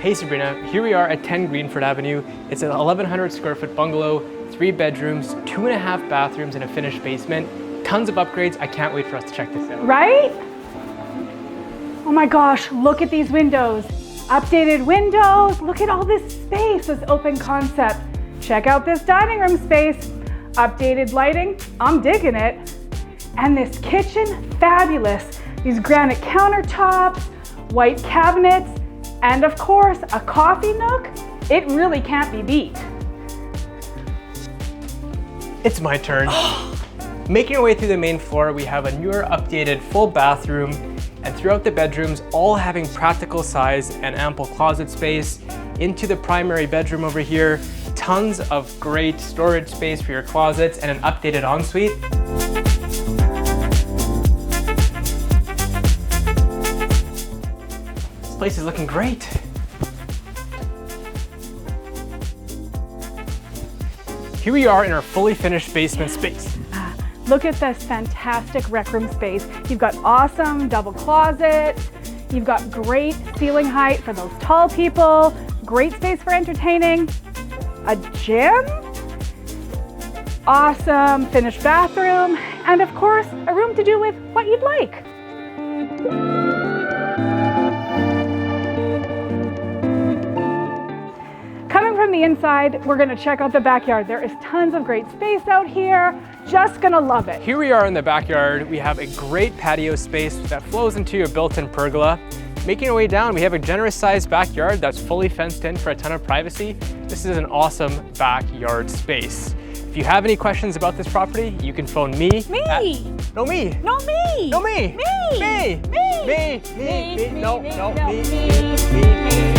Hey Sabrina, here we are at 10 Greenford Avenue. It's an 1,100 square foot bungalow, 3 bedrooms, 2.5 bathrooms, and a finished basement. Tons of upgrades. I can't wait for us to check this out. Right? Oh my gosh, look at these windows. Updated windows. Look at all this space, this open concept. Check out this dining room space. Updated lighting, I'm digging it. And this kitchen, fabulous. These granite countertops, white cabinets, and of course, a coffee nook. It really can't be beat. It's my turn. Making our way through the main floor, we have a newer, updated full bathroom, and throughout the bedrooms, all having practical size and ample closet space. Into the primary bedroom over here, tons of great storage space for your closets and an updated ensuite. This place is looking great. Here we are in our fully finished basement space. Look at this fantastic rec room space. You've got awesome double closets. You've got great ceiling height for those tall people. Great space for entertaining. A gym. Awesome finished bathroom. And of course, a room to do with what you'd like. Coming from the inside, we're gonna check out the backyard. There is tons of great space out here. Just gonna love it. Here we are in the backyard. We have a great patio space that flows into your built-in pergola. Making our way down, we have a generous sized backyard that's fully fenced in for a ton of privacy. This is an awesome backyard space. If you have any questions about this property, you can phone me. No, me. Me, no, me, Me. me, Me. me, Me. me, me, Me. no, Me. no, No. me, Me. me, me.